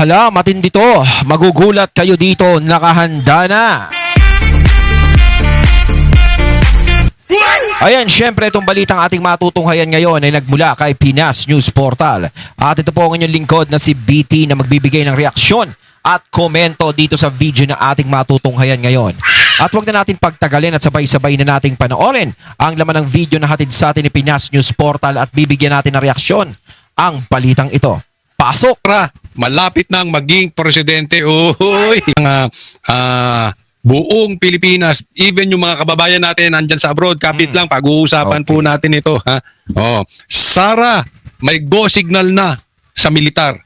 Hala, matindi to. Magugulat kayo dito. Nakahanda na. Ayan, syempre itong balitang ating matutunghayan ngayon ay nagmula kay Pinas News Portal. At ito po ang inyong lingkod na si BT na magbibigay ng reaksyon at komento dito sa video na ating matutunghayan ngayon. At huwag na natin pagtagalin at sabay-sabay na nating panoorin ang laman ng video na hatid sa atin ni Pinas News Portal at bibigyan natin ng reaksyon ang balitang ito. Pasok! Malapit nang maging presidente. Uy! Buong Pilipinas, even yung mga kababayan natin nandyan sa abroad, kapit lang, pag-uusapan po natin ito. Ha? Oh. Sara, may go signal na sa militar.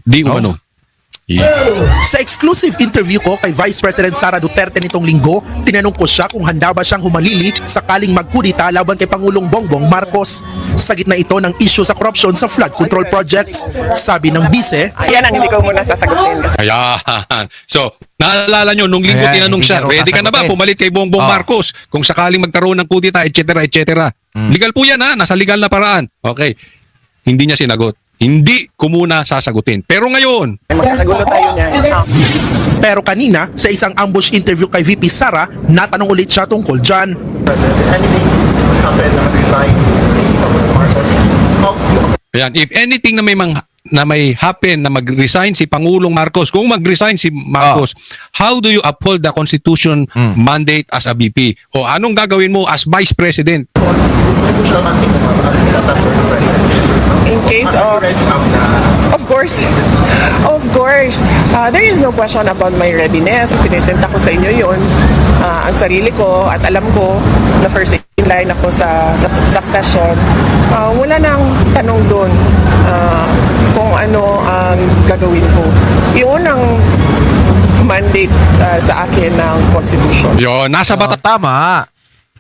Di umano. Sa exclusive interview ko kay Vice President Sara Duterte nitong linggo, tinanong ko siya kung handa ba siyang humalili sakaling magkudita laban kay Pangulong Bongbong Marcos. Sa gitna ito ng issue sa corruption sa flood control projects, sabi ng bise, yan ang hindi ko muna sasagutin. Ayan. So, naalala nyo, nung linggo Ayan, tinanong hindi siya, niya raw ready ka na ba sasagutin? pumalit kay Bongbong Marcos kung sakaling magkaroon ng kudita, etc., etc. Legal po yan, ha? Nasa legal na paraan. Okay. Hindi niya sinagot. Hindi ko muna sasagutin. Pero ngayon, Magkakagulo tayo niyan. pero kanina sa isang ambush interview kay VP Sara, natanong ulit siya tungkol dyan. ayan, if anything na may happen na mag-resign si Pangulong Marcos, kung mag-resign si Marcos, how do you uphold the Constitution mandate as a VP? O anong gagawin mo as Vice President? In case of course, there is no question about my readiness. Pinesenta ko sa inyo yun, ang sarili ko, at alam ko na first in line ako sa succession. Wala nang tanong doon kung ano ang gagawin ko. Yun ang mandate sa akin ng Constitution. Yo, nasa bata. Tama.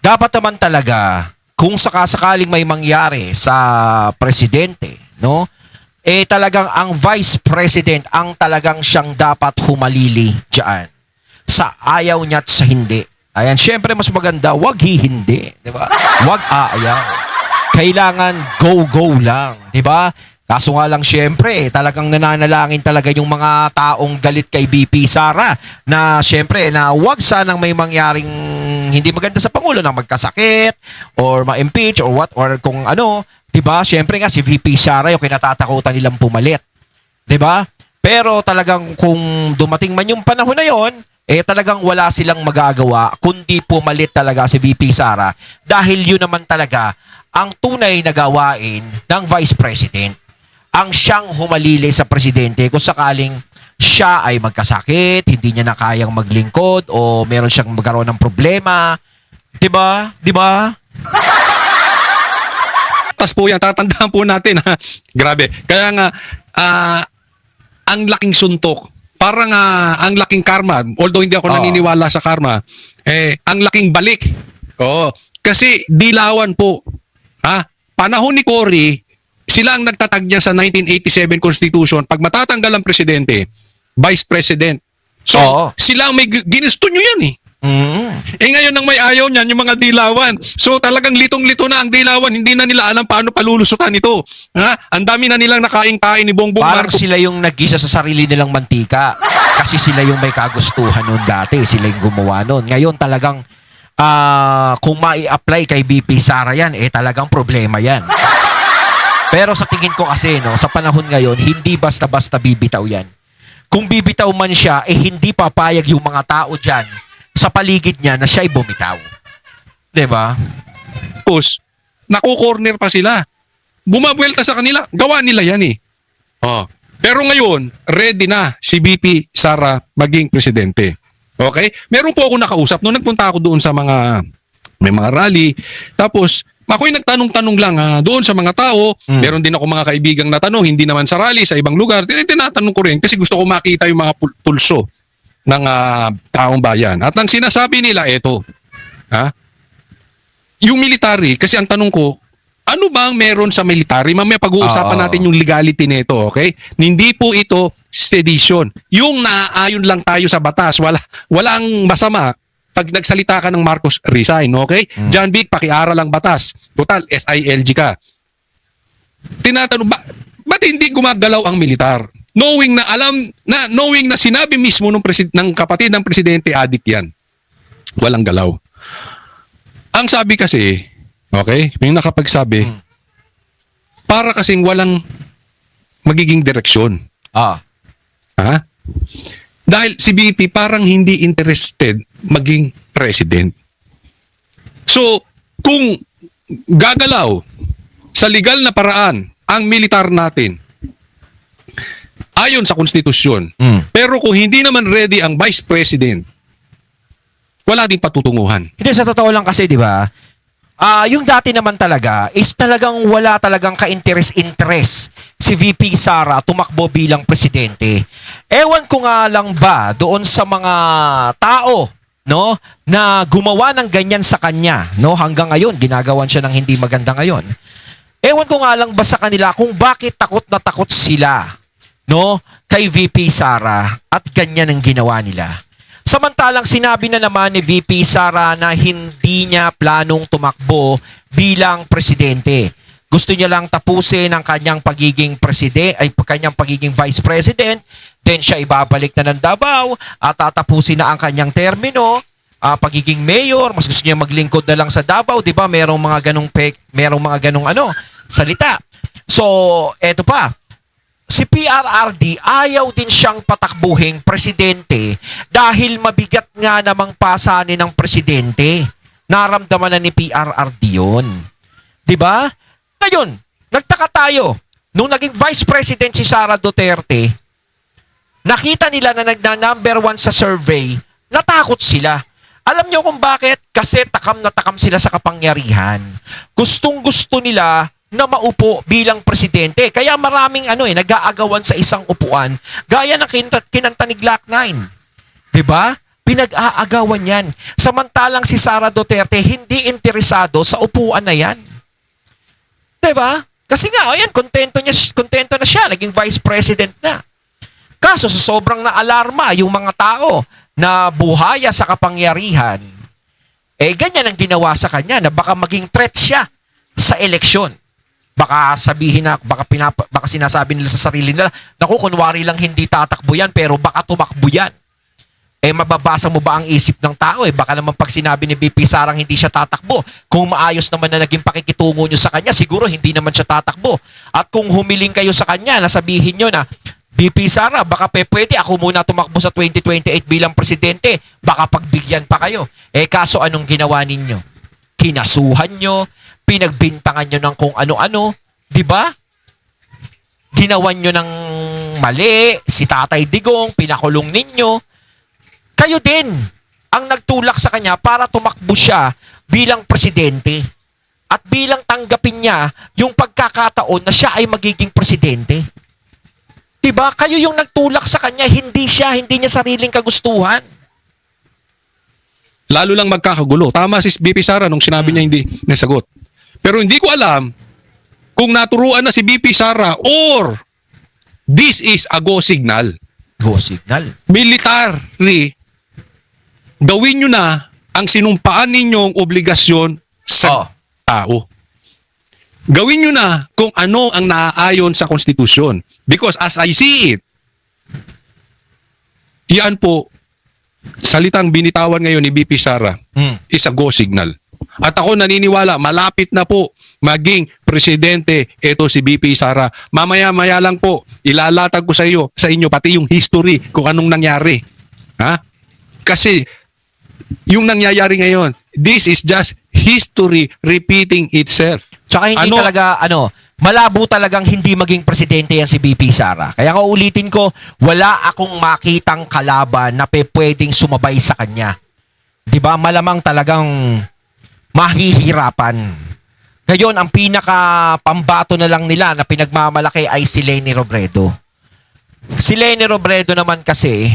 Dapat naman talaga, kung sakasakaling may mangyari sa presidente, no? Eh talagang ang vice president ang talagang siyang dapat humalili diyan. Sa ayaw niya at sa hindi. Ayan, syempre mas maganda, wag hihindi, di ba? Wag aayaw. Kailangan go lang, di ba? Kaso nga lang syempre, talagang nananalangin talaga yung mga taong galit kay BP Sara na syempre na wag sanang may mangyaring hindi maganda sa Pangulo na magkasakit or ma-impeach or what or kung ano, 'di ba? Syempre nga si VP Sara yung kinatatakutan nilang pumalit. 'Di ba? Pero talagang kung dumating man yung panahon na 'yon, eh talagang wala silang magagawa kundi pumalit talaga si VP Sara dahil yun naman talaga ang tunay na gawain ng Vice President. Ang siyang humalili sa presidente kung sakaling siya ay magkasakit, hindi niya na kayang maglingkod o meron siyang magkaroon ng problema. 'Di ba? 'Di ba? Tas po yan, tatandaan po natin, ha. Grabe. Kaya nga, ang laking suntok, parang ang laking karma, although hindi ako naniniwala sa karma, ang laking balik. Oo. Kasi dilawan po. Ha? Panahon ni Cory, sila ang nagtatag niya sa 1987 Constitution. Pag matatanggal ang presidente, Vice President. So, sila ang may ginusto nyo yan, eh. Ngayon nang may ayaw niyan, yung mga dilawan. So talagang litong-lito na ang dilawan. Hindi na nila alam paano palulusutan ito. Ha? Ang dami na nilang nakain-kain ni Bongbong Parang Marcos. sila yung nag-isa sa sarili nilang mantika. Kasi sila yung may kagustuhan noon dati. Sila yung gumawa noon. Ngayon talagang kung mai-apply kay BP Sara yan, eh talagang problema yan. Pero sa tingin ko kasi, no, sa panahon ngayon, hindi basta-basta bibitaw yan. Kung bibitaw man siya, eh hindi papayag yung mga tao dyan sa paligid niya na siya'y bumitaw. Diba? Naku-corner pa sila. Bumabuelta sa kanila. Gawa nila yan, eh. Pero ngayon, ready na si BP Sara maging presidente. Okay? Meron po ako nakausap nung nagpunta ako doon sa may mga rally. Tapos, ako'y nagtanong-tanong lang doon sa mga tao. Meron din ako mga kaibigang natanong, hindi naman sa rally, sa ibang lugar. Tinatanong ko rin kasi gusto ko makita yung mga pulso ng taong bayan. At ang sinasabi nila, eto. Yung military, kasi ang tanong ko, ano bang meron sa military? Mamaya pag-uusapan natin yung legality nito, okay? Hindi po ito sedition. Yung naaayon lang tayo sa batas, walang masama. Pag nagsalita ka ng Marcos, resign, okay? John Vic, pakiaral ang batas. Total, SILG ka. Tinatanong, ba't hindi gumagalaw ang militar? knowing na sinabi mismo ng kapatid ng presidente, adik yan. Walang galaw. Ang sabi kasi, okay, may nakapagsabi, para kasing walang magiging direksyon. Ah. Ha? Dahil si BP parang hindi interested maging president. So, kung gagalaw sa legal na paraan ang militar natin, ayon sa konstitusyon, pero kung hindi naman ready ang vice president, wala ding patutunguhan. Hindi, sa totoo lang kasi, di ba, yung dati naman talaga is talagang wala talagang ka-interest si VP Sara tumakbo bilang presidente. Ewan ko nga lang ba doon sa mga tao, no, na gumawa ng ganyan sa kanya, no, hanggang ngayon ginagawan siya ng hindi maganda ngayon. Ewan ko nga lang ba sa kanila kung bakit takot na takot sila, no, kay VP Sara at ganyan ang ginawa nila. Samantalang sinabi na naman ni VP Sara na hindi niya planong tumakbo bilang presidente. Gusto niya lang tapusin ang kanyang pagiging kanyang pagiging vice president, then siya ibabalik na ng Davao at tatapusin na ang kanyang termino, pagiging mayor, mas gusto niya maglingkod na lang sa Davao, 'di ba? Merong mga ganong salita. So, eto pa. Si PRRD ayaw din siyang patakbuhing presidente dahil mabigat nga namang pasanin ng presidente. Naramdaman na ni PRRD yun. Diba? Ngayon, nagtaka tayo. Nung naging vice president si Sara Duterte, nakita nila na nagna-number 1 sa survey, natakot sila. Alam niyo kung bakit? Kasi takam na takam sila sa kapangyarihan. Gustong-gusto nila na maupo bilang presidente. Kaya maraming nag-aagawan sa isang upuan, gaya ng kinanta ni Glock 9. 'Di ba? Pinag-aagawan 'yan. Samantalang si Sara Duterte hindi interesado sa upuan na 'yan. 'Di ba? Kasi nga, ayan, kontento na siya, naging vice president na. Kaso sa sobrang naalarma yung mga tao na buhaya sa kapangyarihan, ganyan ang ginawa sa kanya na baka maging threat siya sa eleksyon. Baka sabihin na, baka sinasabi nila sa sarili nila, naku, kunwari lang hindi tatakbo yan, pero baka tumakbo yan. Mababasa mo ba ang isip ng tao? Baka naman pag sinabi ni BP Sarang hindi siya tatakbo, kung maayos naman na naging pakikitungo nyo sa kanya, siguro hindi naman siya tatakbo. At kung humiling kayo sa kanya, nasabihin nyo na, BP Sara, baka pwede ako muna tumakbo sa 2028 bilang presidente, baka pagbigyan pa kayo. Kaso anong ginawa ninyo? Kinasuhan nyo, pinagbintangan nyo ng kung ano-ano, di ba? Ginawan nyo ng mali, si Tatay Digong, pinakulong ninyo. Kayo din ang nagtulak sa kanya para tumakbo siya bilang presidente. At bilang tanggapin niya yung pagkakataon na siya ay magiging presidente. Di ba? Kayo yung nagtulak sa kanya, hindi niya sariling kagustuhan. Lalo lang magkakagulo. Tama si BP Sara nung sinabi niya hindi nasagot. Pero hindi ko alam kung naturuan na si BP Sara or this is a go signal. Go signal. Military, gawin nyo na ang sinumpaan ninyong obligasyon sa tao. Gawin nyo na kung ano ang naaayon sa konstitusyon. Because as I see it, yan po, salitang binitawan ngayon ni BP Sara is a go signal. At ako naniniwala, malapit na po maging presidente ito si BP Sara. Mamaya-maya lang po, ilalatag ko sa inyo pati yung history kung anong nangyari. Ha? Kasi yung nangyayari ngayon, this is just history repeating itself. Tsaka hindi malabo talagang hindi maging presidente yan si BP Sara. Kaya ko ulitin ko, wala akong makitang kalaban na pwedeng sumabay sa kanya. 'Di ba? Malamang talagang mahihirapan. Ngayon, ang pinaka-pambato na lang nila na pinagmamalaki ay si Leni Robredo. Si Leni Robredo naman kasi,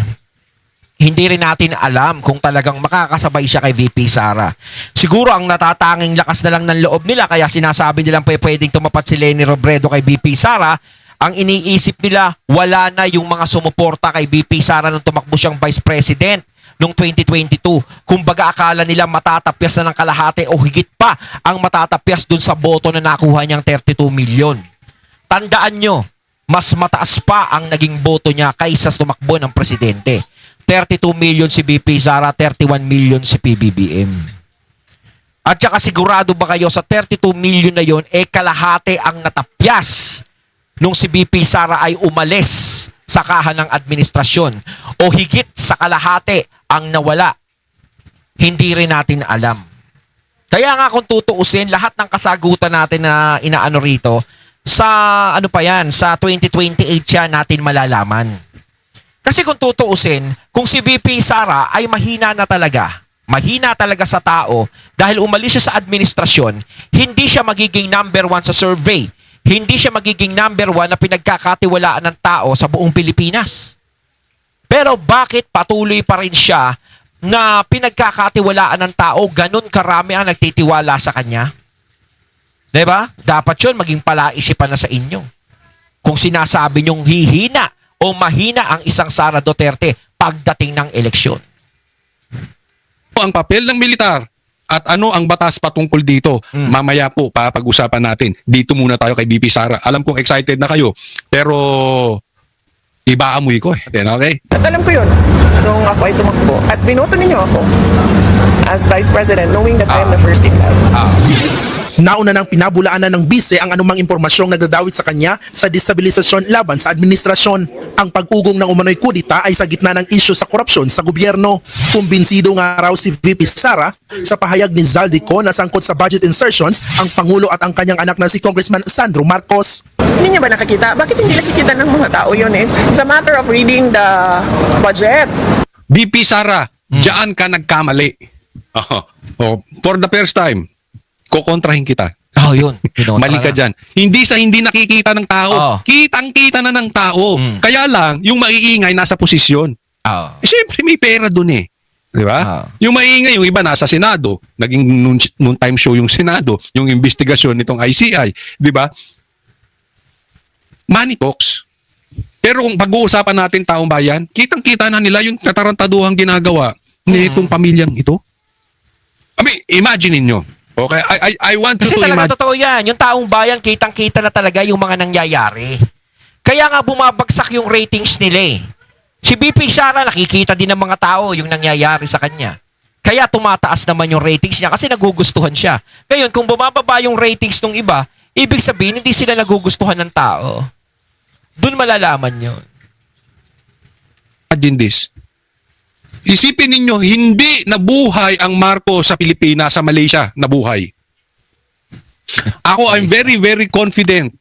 hindi rin natin alam kung talagang makakasabay siya kay VP Sara. Siguro ang natatanging lakas na lang ng loob nila, kaya sinasabi nilang pwedeng tumapat si Leni Robredo kay VP Sara. Ang iniisip nila, wala na yung mga sumuporta kay VP Sara nung tumakbo siyang vice president noong 2022. Kumbaga akala nila matatapyas na ng kalahati o higit pa ang matatapyas dun sa boto na nakuha niyang 32 million. Tandaan nyo, mas mataas pa ang naging boto niya kaysa tumakbo ng presidente. 32 million si VP Sara, 31 million si PBBM. At saka sigurado ba kayo sa 32 million na yon, kalahati ang natapyas nung si VP Sara ay umalis sa kahan ng administrasyon o higit sa kalahati ang nawala. Hindi rin natin alam. Kaya nga kung tutuusin, lahat ng kasagutan natin na inaano rito, sa ano pa yan, sa 2028 yan natin malalaman. Kasi kung tutuusin, kung si VP Sara ay mahina talaga sa tao dahil umalis siya sa administrasyon, hindi siya magiging number 1 sa survey. Hindi siya magiging number 1 na pinagkakatiwalaan ng tao sa buong Pilipinas. Pero bakit patuloy pa rin siya na pinagkakatiwalaan ng tao, ganun karami ang nagtitiwala sa kanya? Diba? Dapat yun maging palaisipan na sa inyo. Kung sinasabi nyong hihina o mahina ang isang Sara Duterte pagdating ng eleksyon. Ang papel ng militar at ano ang batas patungkol dito. Mamaya po papag-usapan natin. Dito muna tayo kay VP Sara. Alam kong excited na kayo, pero iba amoy ko eh. Okay? At alam ko yun, nung ako ay tumakbo. At binoto ninyo ako as Vice President, knowing that I am the first in line. Nauna nang pinabulaanan ng bise ang anumang impormasyong nagdadawit sa kanya sa destabilisasyon laban sa administrasyon. Ang pag-ugong ng umano'y kudita ay sa gitna ng isyu sa korupsyon sa gobyerno. Kumbinsido nga raw si VP Sara sa pahayag ni Zaldico na sangkot sa budget insertions ang Pangulo at ang kanyang anak na si Congressman Sandro Marcos. Hindi niya ba nakakita? Bakit hindi nakikita ng mga tao yun eh? It's a matter of reading the budget. VP Sara, diyan ka nagkamali. For the first time, kukontrahin kita. Yun. Mali ka dyan. Hindi sa hindi nakikita ng tao. Kitang-kita na ng tao. Kaya lang, yung maiingay nasa posisyon. Siyempre may pera dun eh. Di ba? Yung maingay, yung iba nasa Senado. Naging noon time show yung Senado. Yung investigasyon nitong ICI. Di ba? Money talks. Pero kung pag-uusapan natin taong bayan, kitang-kita na nila yung katarantaduhang ginagawa nitong pamilyang ito. I mean, imagine niyo. Okay, I want you Kasi to talaga imagine. totoo yan. Yung taong bayan, kitang-kita na talaga yung mga nangyayari. Kaya nga bumabagsak yung ratings nila eh. Si VP Sara, nakikita din ng mga tao yung nangyayari sa kanya. Kaya tumataas naman yung ratings niya kasi nagugustuhan siya. Ngayon, kung bumababa yung ratings ng iba, ibig sabihin hindi sila nagugustuhan ng tao. Doon malalaman yun. Imagine this. Isipin ninyo, hindi nabuhay ang Marcos sa Pilipinas, sa Malaysia, nabuhay. Ako, I'm very, very confident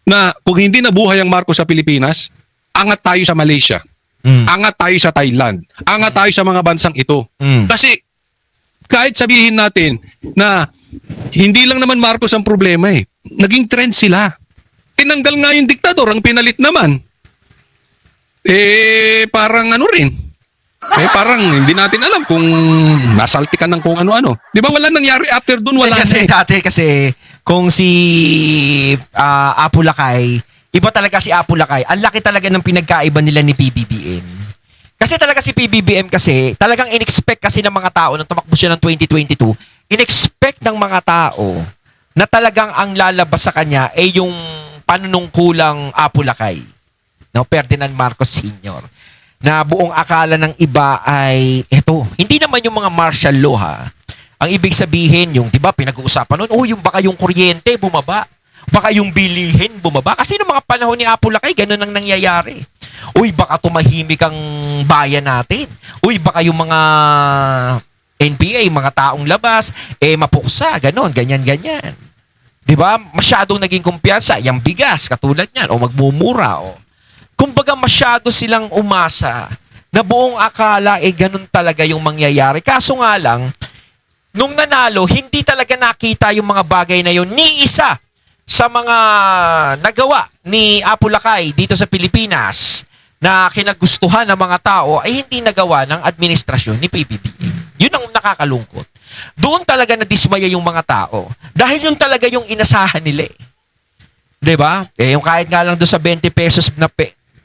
na kung hindi nabuhay ang Marcos sa Pilipinas, angat tayo sa Malaysia. Angat tayo sa Thailand. Angat tayo sa mga bansang ito. Kasi, kahit sabihin natin na hindi lang naman Marcos ang problema eh. Naging trend sila. Tinanggal nga yung diktador, ang pinalit naman. Parang ano rin. Parang hindi natin alam kung nasalti ka ng kung ano-ano. Di ba wala nangyari after dun? Wala Kasi na. dati kasi kung si Apo Lakay, iba talaga si Apo Lakay. Ang laki talaga ng pinagkaiba nila ni PBBM. Kasi talaga si PBBM kasi, talagang in-expect kasi ng mga tao nung tumakbo siya ng 2022, in-expect ng mga tao na talagang ang lalabas sa kanya ay yung panunungkulang Apo Lakay. No, Ferdinand Marcos Sr. Na buong akala ng iba ay hindi naman yung mga martial law ha. Ang ibig sabihin yung 'di ba pinag-uusapan noon, yung baka yung kuryente bumaba, baka yung bilihin bumaba kasi noong mga panahon ni Apo Lakay ganun ang nangyayari. Baka tumahimik ang bayan natin. Baka yung mga NPA, mga taong labas mapuksa, ganun, ganyan. 'Di ba? Masyadong naging kumpiyansa yung bigas katulad niyan o magmumura kumbaga masyado silang umasa na buong akala ganun talaga yung mangyayari. Kaso nga lang, nung nanalo, hindi talaga nakita yung mga bagay na yun. Ni isa sa mga nagawa ni Apo Lakay dito sa Pilipinas na kinagustuhan ng mga tao ay hindi nagawa ng administrasyon ni PBBM. Yun ang nakakalungkot. Doon talaga nadismaya yung mga tao. Dahil yun talaga yung inasahan nila eh. 'Di ba? Yung kahit nga lang doon sa 20 pesos na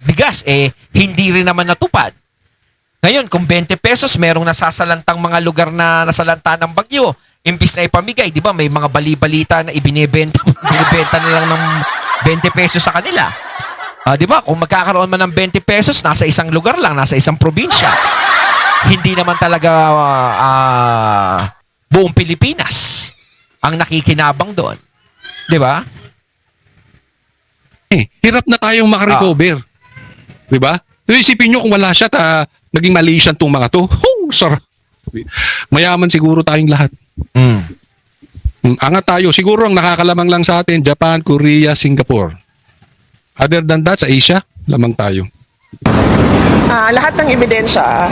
bigas, hindi rin naman natupad. Ngayon, kung 20 pesos, merong nasasalantang mga lugar na nasalanta ng bagyo, imbis na ipamigay, di ba, may mga bali-balita na binibenta na lang ng 20 pesos sa kanila. Di ba? Kung magkakaroon man ng 20 pesos, nasa isang lugar lang, nasa isang probinsya. Hindi naman talaga buong Pilipinas ang nakikinabang doon. Di ba? Hirap na tayong makarecover. Di ba? Isipin nyo kung wala siya, naging Malaysian tong mga to. Sarap. Mayaman siguro tayong lahat. Angat tayo. Siguro ang nakakalamang lang sa atin, Japan, Korea, Singapore. Other than that, sa Asia, lamang tayo. Lahat ng ebidensya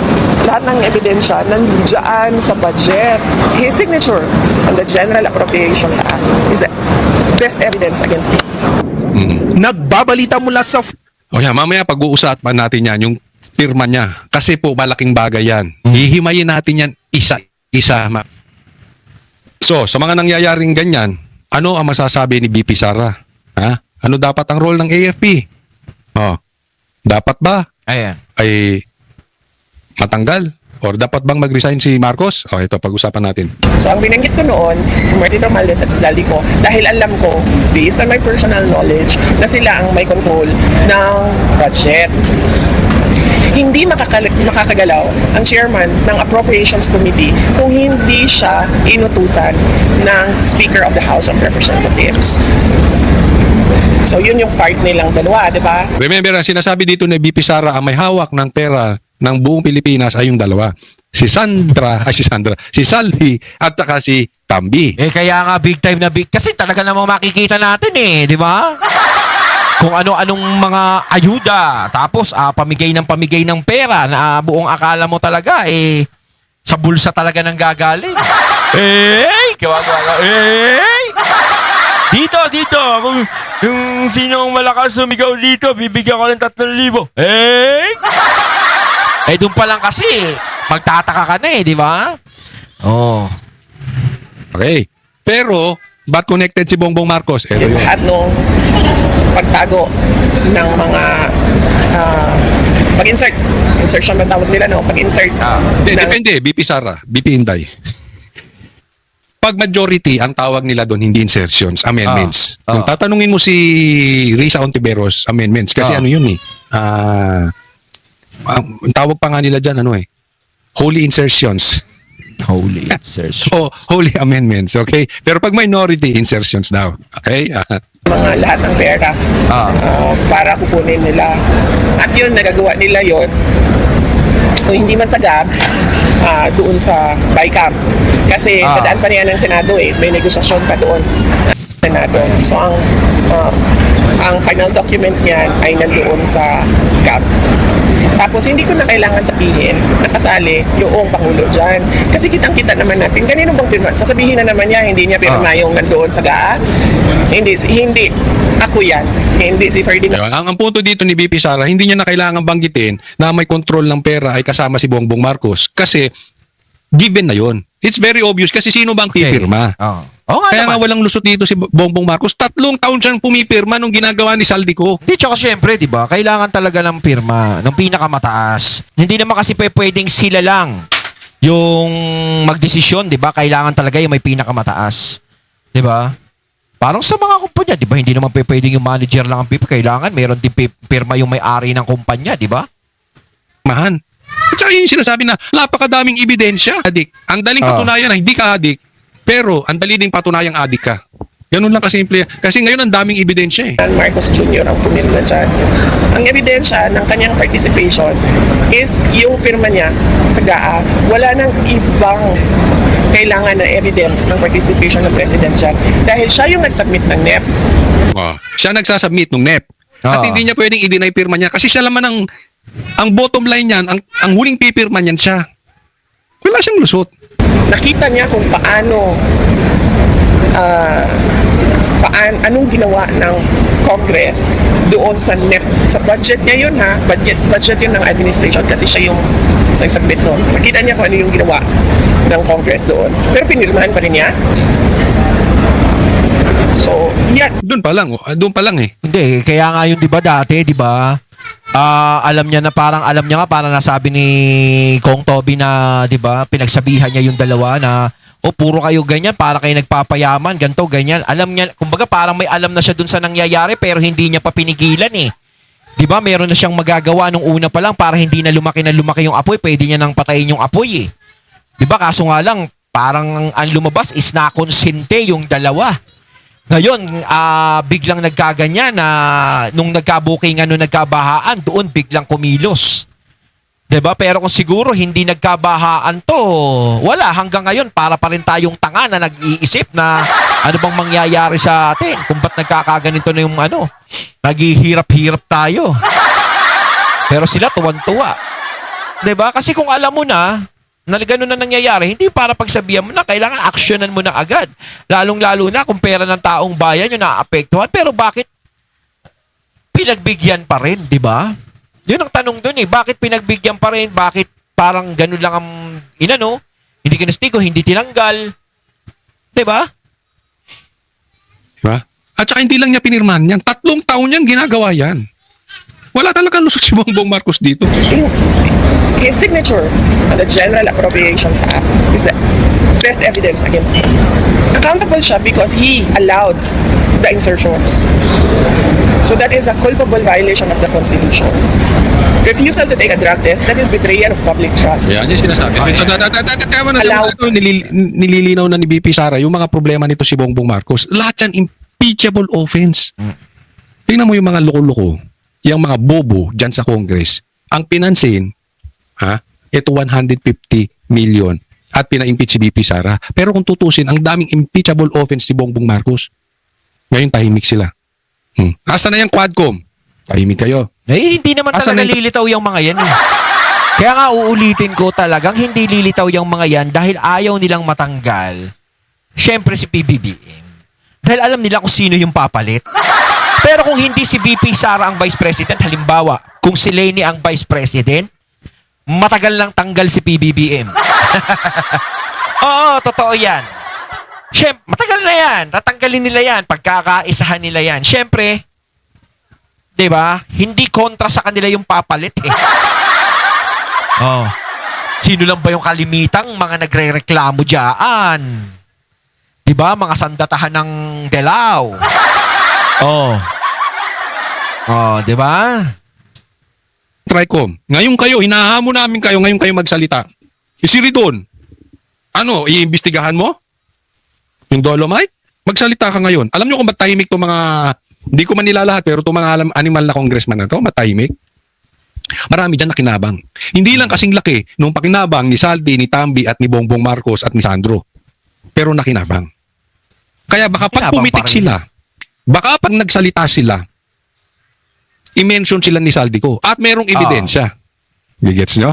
nandiyan sa budget. His signature on the General Appropriations Act is the best evidence against him. Nagbabalita mula sa O yan, mamaya pag-uusapan natin yan, yung pirma niya. Kasi po, malaking bagay yan. Hihimayin natin yan isa-isa. So, sa mga nangyayaring ganyan, ano ang masasabi ni BP Sara? Ha? Ano dapat ang role ng AFP? Dapat ba Ayan. ay matanggal? Or dapat bang mag-resign si Marcos? Ito, pag-usapan natin. So ang binanggit ko noon, si Martin Romualdez at si Zaldico, dahil alam ko, based on my personal knowledge, na sila ang may control ng budget. Hindi makakagalaw ang chairman ng Appropriations Committee kung hindi siya inutusan ng Speaker of the House of Representatives. So yun yung part nilang dalawa, di ba? Remember, ang sinasabi dito ni BP Sara, ang may hawak ng pera ng buong Pilipinas ay yung dalawa. Si Saldi at saka si Tambi. Kaya nga big time na big. Kasi talaga namang makikita natin di ba? Kung ano-anong mga ayuda. Tapos pamigay ng pera na buong akala mo talaga sa bulsa talaga nang gagaling. Dito. Kung yung sinong malakas sumigaw dito, bibigyan ko ng 3,000. Doon pa lang kasi, magtataka ka na di ba? Okay. Pero, ba't connected si Bongbong Marcos? Yung lahat nung pagtago ng mga insertion ba tawag nila, no? Pag-insert. Depende, BP Sara, BP Inday. Pag majority, ang tawag nila doon, hindi insertions, amendments. Kung tatanungin mo si Risa Ontiveros, amendments. Kasi ano yun ang tawag pa nga nila dyan, holy insertions. Holy insertion. Holy amendments, okay? Pero pag minority, insertions daw. Okay? Mga lahat ng pera para kukunin nila. At yun, nagagawa nila yun. Kung hindi man sa GAB, doon sa BICAM. Kasi dadaan pa niya ng Senado may negosasyon pa doon. Senado. So ang final document niyan ay nandoon sa GAB. Tapos hindi ko na kailangan sabihin na kasali yung Pangulo dyan. Kasi kitang-kita naman natin, kanino bang pirma? Sasabihin na naman niya, hindi niya pirma yung nandoon sa GAA. Hindi. Ako yan. Hindi si Ferdinand. Ang punto dito ni BP Sara, hindi niya na kailangan banggitin na may control ng pera ay kasama si Bongbong Marcos. Kasi given na yon. It's very obvious kasi sino bang pipirma? Kaya nga walang lusot dito si Bongbong Marcos. 3 taon siyang pumipirma nung ginagawa ni Saldico. Hindi, tsaka syempre, di ba? Kailangan talaga ng pirma, ng pinakamataas. Hindi naman kasi pwedeng sila lang yung magdesisyon, di ba? Kailangan talaga yung may pinakamataas. Di ba? Parang sa mga kumpanya, di ba? Hindi naman pwedeng yung manager lang ang pirma. Kailangan meron din pirma yung may-ari ng kumpanya, di ba? Mahan. At saka yung sinasabi na napakadaming ebidensya. Adik. Ang daling patunayan na hindi ka adik, pero ang dali ding patunayang adik ka. Ganun lang kasimple. Kasi ngayon ang daming ebidensya Marcos Jr. ang pumirma dyan. Ang ebidensya ng kanyang participation is yung pirma niya sa GAA. Wala nang ibang kailangan na evidence ng participation ng President dyan. Dahil siya yung nag-submit ng NEP. Siya nagsasubmit ng NEP. At hindi niya pwedeng i-deny pirma niya kasi siya laman ang bottom line niyan, ang huling pipirma niyan siya. Wala siyang lusot. Nakita niya kung anong ginawa ng Congress doon sa NEP. Sa budget niya yun budget yun ng administration kasi siya yung nag-submit nun. Nakita niya kung ano yung ginawa ng Congress doon. Pero pinirmahan pa rin niya. So, yan. Doon pa lang Hindi, kaya nga yun, di ba, dati, di ba? Alam niya nga, parang nasabi ni Kong Toby na, di ba, pinagsabihan niya yung dalawa na, O puro kayo ganyan, para kayo nagpapayaman, ganto, ganyan. Alam niya, kumbaga parang may alam na siya dun sa nangyayari pero hindi niya pa pinigilan eh. 'Di ba? Meron na siyang magagawa nung una pa lang para hindi na lumaki yung apoy, pwede niya nang patayin yung apoy eh. 'Di ba? Kaso nga lang parang ang lumabas is nakonsente yung dalawa. Ngayon, biglang nagkaganyan na nung nagkabukingan, nung nagkabahaan, doon biglang kumilos. 'Di ba? Pero kung siguro hindi nagkabahaan to, wala, hanggang ngayon para pa rin tayong tanga na nag-iisip na ano bang mangyayari sa atin kung ba't nagkakaganito na yung naghihirap-hirap tayo. Pero sila tuwan-tuwa. 'Di ba? Kasi kung alam mo na gano'n na nangyayari, hindi para pagsabihan mo na, kailangan aksyonan mo na agad. Lalong-lalo na kung pera ng taong bayan yung naapektuhan. Pero bakit pinagbigyan pa rin, 'di ba? Yun ang tanong dun eh. Bakit pinagbigyan pa rin? Bakit parang ganun lang ang hindi kinastigo, hindi tinanggal? 'Di ba? Diba? At saka hindi lang niya pinirmahan yan. 3 taon niyang ginagawa yan. Wala talagang lusot si Bongbong Marcos dito. His signature on the General Appropriations Act is the best evidence against him. Accountable siya because he allowed the insertions. So that is a culpable violation of the Constitution. Refusal to take a drug test, that is betrayal of public trust. Yan yung sinasabi. Tama na naman ito, nililinaw na ni BP Sara yung mga problema nito si Bongbong Marcos. Lahat yan impeachable offense. Tingnan mo yung mga loko-loko, yung mga bobo dyan sa Congress. Ang pinansin, ito 150 million at pina-impeach si BP Sara. Pero kung tutusin, ang daming impeachable offense si Bongbong Marcos. Ngayon tahimik sila. Asa na yung Quadcom? Tahimik kayo. Eh, hindi naman talaga lilitaw yung mga yan eh. Kaya nga uulitin ko, talagang hindi lilitaw yung mga yan dahil ayaw nilang matanggal. Siyempre si PBBM. Dahil alam nila kung sino yung papalit. Pero kung hindi si VP Sara ang Vice President, halimbawa, kung si Leni ang Vice President, matagal lang tanggal si PBBM. Oo, totoo yan. Siyempre, matagal na yan. Tatanggalin nila yan. Pagkakaisahan nila yan. Siyempre, 'di ba? Hindi kontra sa kanila yung papalit eh. Oh. Sino lang ba yung kalimitang mga nagrereklamo diyan? 'Di ba? Mga sandatahan ng Delao. Oh. Oh, 'di ba? Tricom. Ngayon kayo, hinahamon namin kayo, ngayon kayo magsalita. Si Ridon, iimbestigahan mo? Yung Dolomite? Magsalita ka ngayon. Alam nyo kung ba't tahimik itong mga, hindi ko man nilalahat, pero itong mga animal na congressman na ito, matahimik? Marami dyan na kinabang. Hindi lang kasing laki nung pakinabang ni Saldi, ni Tambi, at ni Bongbong Marcos, at ni Sandro. Pero nakinabang. Kaya baka pag pumitik sila, baka pag nagsalita sila, i-mention sila ni Saldi ko. At merong ebidensya. Gigets nyo?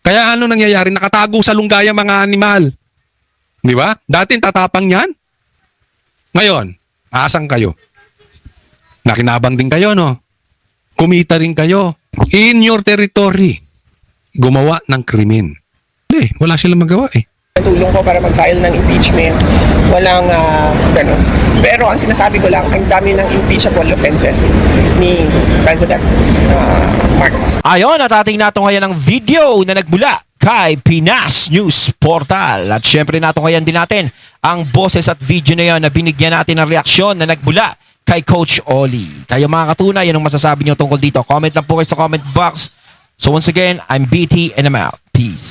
Kaya ano nangyayari? Nakatago sa lunggaya mga animal. Di ba? Dati tatapang yan. Ngayon, asang kayo? Nakinabang din kayo, no? Kumita rin kayo. In your territory. Gumawa ng krimen. Wala silang magawa eh. Tulong ko para mag-file ng impeachment. Walang ganun. Pero ang sinasabi ko lang, ang dami ng impeachable offenses ni President Marcos. Ayon, at ating natunghayan ng video na nagmula kay Pinas News Portal. At syempre natunghayan din natin ang boses at video na yan na binigyan natin ng reaksyon na nagmula kay Coach Oli. Kayo mga katuna, yan ang masasabi nyo tungkol dito. Comment lang po kayo sa comment box. So once again, I'm BT and I'm out. Peace.